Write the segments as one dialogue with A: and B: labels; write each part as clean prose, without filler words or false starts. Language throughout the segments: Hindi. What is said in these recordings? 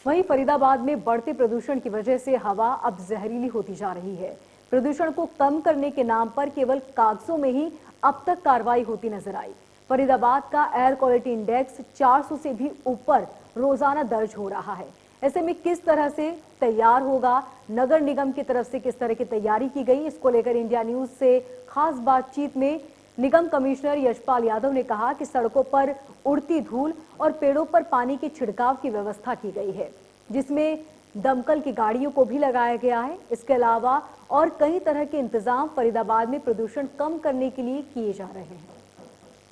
A: वहीं फरीदाबाद में बढ़ते प्रदूषण की वजह से हवा अब जहरीली होती जा रही है। प्रदूषण को कम करने के नाम पर केवल कागजों में ही अब तक कार्रवाई होती नजर आई। फरीदाबाद का एयर क्वालिटी इंडेक्स 400 से भी ऊपर रोजाना दर्ज हो रहा है। ऐसे में किस तरह से तैयार होगा, नगर निगम की तरफ से किस तरह की तैयारी की गई, इसको लेकर इंडिया न्यूज से खास बातचीत में निगम कमिश्नर यशपाल यादव ने कहा कि सड़कों पर उड़ती धूल और पेड़ों पर पानी के छिड़काव की व्यवस्था की गई है, जिसमें दमकल की गाड़ियों को भी लगाया गया है। इसके अलावा और कई तरह के इंतजाम फरीदाबाद में प्रदूषण कम करने के लिए किए जा रहे हैं।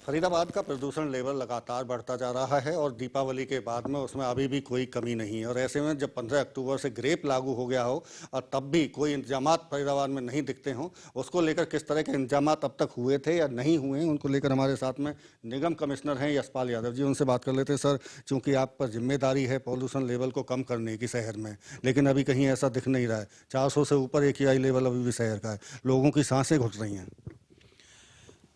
B: फरीदाबाद का प्रदूषण लेवल लगातार बढ़ता जा रहा है और दीपावली के बाद में उसमें अभी भी कोई कमी नहीं है। और ऐसे में जब 15 अक्टूबर से ग्रेप लागू हो गया हो और तब भी कोई इंतजामात फरीदाबाद में नहीं दिखते हों, उसको लेकर किस तरह के इंतजामात अब तक हुए थे या नहीं हुए हैं, उनको लेकर हमारे साथ में निगम कमिश्नर हैं यशपाल यादव जी, उनसे बात कर लेते हैं। सर, चूँकि आप पर जिम्मेदारी है पॉल्यूशन लेवल को कम करने की शहर में, लेकिन अभी कहीं ऐसा दिख नहीं रहा है। 400 से ऊपर AQI लेवल अभी भी शहर का है, लोगों की सांसें घुट रही हैं।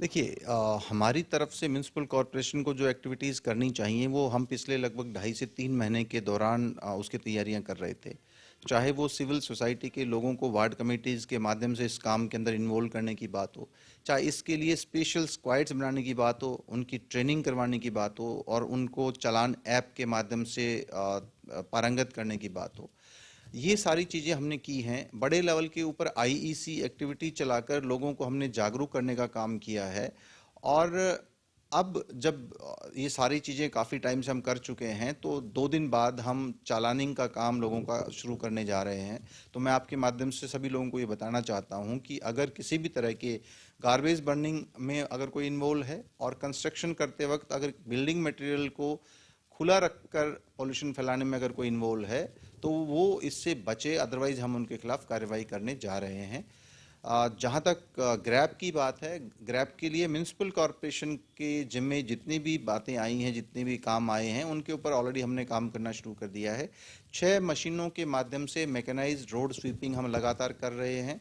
C: देखिए, हमारी तरफ से म्यूनसिपल कॉरपोरेशन को जो एक्टिविटीज़ करनी चाहिए वो हम पिछले लगभग 2.5 से 3 महीने के दौरान उसकी तैयारियां कर रहे थे। चाहे वो सिविल सोसाइटी के लोगों को वार्ड कमेटीज़ के माध्यम से इस काम के अंदर इन्वॉल्व करने की बात हो, चाहे इसके लिए स्पेशल स्क्वाड्स बनाने की बात हो, उनकी ट्रेनिंग करवाने की बात हो और उनको चालान ऐप के माध्यम से पारंगत करने की बात हो, ये सारी चीज़ें हमने की हैं। बड़े लेवल के ऊपर IEC एक्टिविटी चलाकर लोगों को हमने जागरूक करने का काम किया है। और अब जब ये सारी चीज़ें काफ़ी टाइम से हम कर चुके हैं तो 2 दिन बाद हम चालानिंग का काम लोगों का शुरू करने जा रहे हैं। तो मैं आपके माध्यम से सभी लोगों को ये बताना चाहता हूँ कि अगर किसी भी तरह के गार्बेज बर्निंग में अगर कोई इन्वॉल्व है और कंस्ट्रक्शन करते वक्त अगर बिल्डिंग मटेरियल को खुला रखकर पॉल्यूशन फैलाने में अगर कोई इन्वॉल्व है तो वो इससे बचे, अदरवाइज हम उनके खिलाफ कार्रवाई करने जा रहे हैं। जहाँ तक ग्रैब की बात है, ग्रैब के लिए म्यूनसिपल कॉरपोरेशन के जिम्मे जितनी भी बातें आई हैं, जितने भी काम आए हैं, उनके ऊपर ऑलरेडी हमने काम करना शुरू कर दिया है। 6 मशीनों के माध्यम से मैकेनाइज्ड रोड स्वीपिंग हम लगातार कर रहे हैं।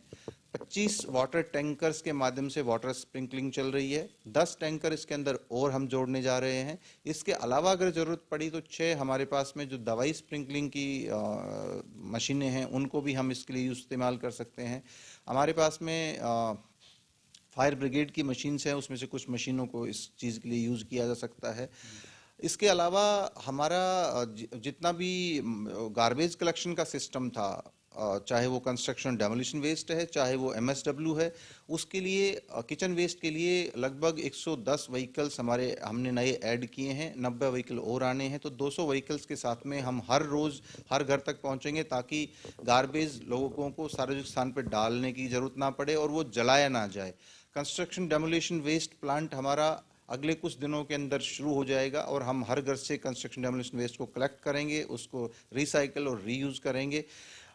C: 25 वाटर टैंकर्स के माध्यम से वाटर स्प्रिंकलिंग चल रही है। 10 टैंकर इसके अंदर और हम जोड़ने जा रहे हैं। इसके अलावा अगर ज़रूरत पड़ी तो 6 हमारे पास में जो दवाई स्प्रिंकलिंग की मशीनें हैं उनको भी हम इसके लिए इस्तेमाल कर सकते हैं। हमारे पास में फायर ब्रिगेड की मशीन्स हैं, उसमें से कुछ मशीनों को इस चीज़ के लिए यूज़ किया जा सकता है। इसके अलावा हमारा जितना भी गार्बेज कलेक्शन का सिस्टम था, चाहे वो कंस्ट्रक्शन डेमोलिशन वेस्ट है, चाहे वो MSW है, उसके लिए किचन वेस्ट के लिए लगभग 110 व्हीकल्स हमारे हमने नए ऐड किए हैं। 90 व्हीकल और आने हैं, तो 200 व्हीकल्स के साथ में हम हर रोज़ हर घर तक पहुंचेंगे ताकि गार्बेज लोगों को सार्वजनिक स्थान पर डालने की ज़रूरत ना पड़े और वो जलाया ना जाए। कंस्ट्रक्शन डेमोलिशन वेस्ट प्लांट हमारा अगले कुछ दिनों के अंदर शुरू हो जाएगा और हम हर घर से कंस्ट्रक्शन डेमोलिशन वेस्ट को कलेक्ट करेंगे, उसको रिसाइकल और रीयूज़ करेंगे।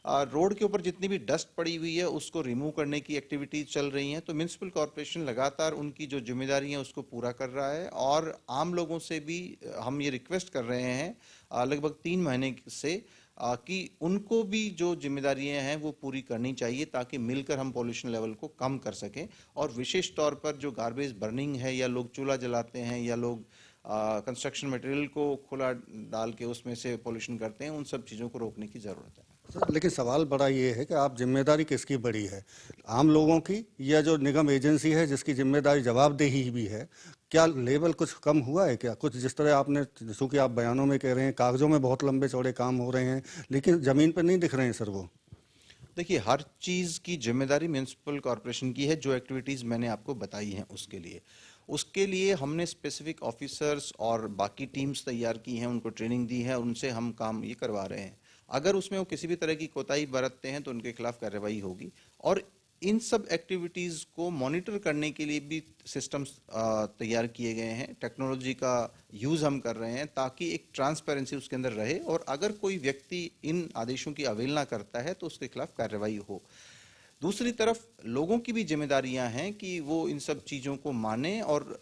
C: रोड के ऊपर जितनी भी डस्ट पड़ी हुई है उसको रिमूव करने की एक्टिविटीज चल रही हैं। तो म्यूनसिपल कॉरपोरेशन लगातार उनकी जो जिम्मेदारी है उसको पूरा कर रहा है और आम लोगों से भी हम ये रिक्वेस्ट कर रहे हैं लगभग 3 महीने से कि उनको भी जो जिम्मेदारियां हैं वो पूरी करनी चाहिए ताकि मिलकर हम पॉल्यूशन लेवल को कम कर सकें। और विशेष तौर पर जो गार्बेज बर्निंग है या लोग चूल्हा जलाते हैं या लोग कंस्ट्रक्शन मटेरियल को खुला डाल के उसमें से पॉल्यूशन करते हैं, उन सब चीज़ों को रोकने की ज़रूरत है।
B: सर, लेकिन सवाल बड़ा ये है कि आप जिम्मेदारी किसकी बड़ी है, आम लोगों की या जो निगम एजेंसी है जिसकी जिम्मेदारी जवाबदेही भी है? क्या लेवल कुछ कम हुआ है क्या? कुछ जिस तरह आपने, चूँकि आप बयानों में कह रहे हैं कागजों में बहुत लंबे चौड़े काम हो रहे हैं लेकिन ज़मीन पर नहीं दिख रहे हैं सर वो।
C: देखिए, हर चीज़ की जिम्मेदारी म्यूनसिपल कॉरपोरेशन की है। जो एक्टिविटीज़ मैंने आपको बताई हैं उसके लिए हमने स्पेसिफिक ऑफिसर्स और बाकी टीम्स तैयार की हैं, उनको ट्रेनिंग दी है, उनसे हम काम ये करवा रहे हैं। अगर उसमें वो किसी भी तरह की कोताही बरतते हैं तो उनके खिलाफ कार्रवाई होगी। और इन सब एक्टिविटीज़ को मॉनिटर करने के लिए भी सिस्टम्स तैयार किए गए हैं। टेक्नोलॉजी का यूज़ हम कर रहे हैं ताकि एक ट्रांसपेरेंसी उसके अंदर रहे और अगर कोई व्यक्ति इन आदेशों की अवहेलना करता है तो उसके खिलाफ कार्रवाई हो। दूसरी तरफ लोगों की भी जिम्मेदारियां हैं कि वो इन सब चीज़ों को माने और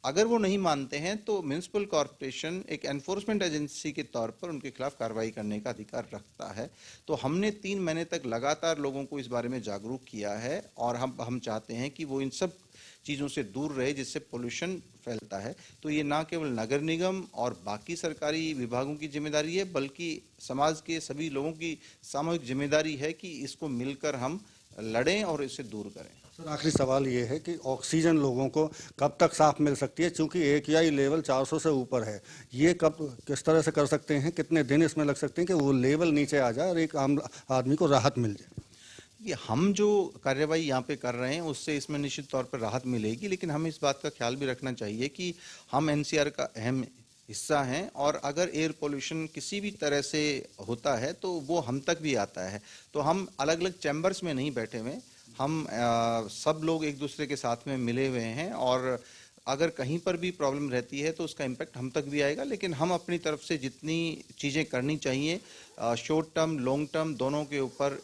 C: अगर वो नहीं मानते हैं तो म्युनिसिपल कॉरपोरेशन एक एनफोर्समेंट एजेंसी के तौर पर उनके खिलाफ कार्रवाई करने का अधिकार रखता है। तो हमने 3 महीने तक लगातार लोगों को इस बारे में जागरूक किया है और हम चाहते हैं कि वो इन सब चीज़ों से दूर रहे जिससे पोल्यूशन फैलता है। तो ये ना केवल नगर निगम और बाकी सरकारी विभागों की जिम्मेदारी है, बल्कि समाज के सभी लोगों की सामूहिक जिम्मेदारी है कि इसको मिलकर हम लड़ें और इसे दूर करें।
B: सर, आखिरी सवाल ये है कि ऑक्सीजन लोगों को कब तक साफ मिल सकती है, क्योंकि AQI लेवल 400 से ऊपर है। ये कब किस तरह से कर सकते हैं, कितने दिन इसमें लग सकते हैं कि वो लेवल नीचे आ जाए और एक आम आदमी को राहत मिल जाए?
C: ये हम जो कार्यवाही यहाँ पे कर रहे हैं उससे इसमें निश्चित तौर पर राहत मिलेगी, लेकिन हमें इस बात का ख्याल भी रखना चाहिए कि हम NCR का अहम हिस्सा हैं और अगर एयर पोल्यूशन किसी भी तरह से होता है तो वो हम तक भी आता है। तो हम अलग अलग चैम्बर्स में नहीं बैठे हुए, हम सब लोग एक दूसरे के साथ में मिले हुए हैं और अगर कहीं पर भी प्रॉब्लम रहती है तो उसका इम्पैक्ट हम तक भी आएगा। लेकिन हम अपनी तरफ से जितनी चीज़ें करनी चाहिए शॉर्ट टर्म लॉन्ग टर्म दोनों के ऊपर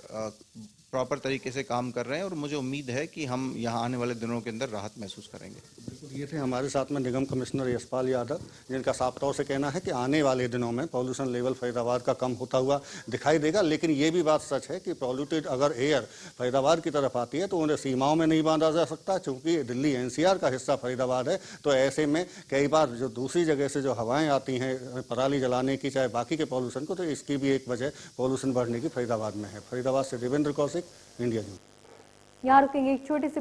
C: प्रॉपर तरीके से काम कर रहे हैं और मुझे उम्मीद है कि हम यहाँ आने वाले दिनों के अंदर राहत महसूस करेंगे।
B: बिल्कुल, ये थे हमारे साथ में निगम कमिश्नर यशपाल यादव, जिनका साफ तौर से कहना है कि आने वाले दिनों में पॉल्यूशन लेवल फरीदाबाद का कम होता हुआ दिखाई देगा। लेकिन ये भी बात सच है कि पॉल्यूटेड अगर एयर फरीदाबाद की तरफ आती है तो उन्हें सीमाओं में नहीं बांधा जा सकता, क्योंकि दिल्ली NCR का हिस्सा फरीदाबाद है। तो ऐसे में कई बार जो दूसरी जगह से जो हवाएं आती हैं पराली जलाने की, चाहे बाकी के पॉल्यूशन को, तो इसकी भी एक वजह पॉल्यूशन बढ़ने की फरीदाबाद में है। फरीदाबाद से देवेंद्र कौशिक, इंडिया न्यूज।
A: यहाँ रुकेंगे एक छोटे से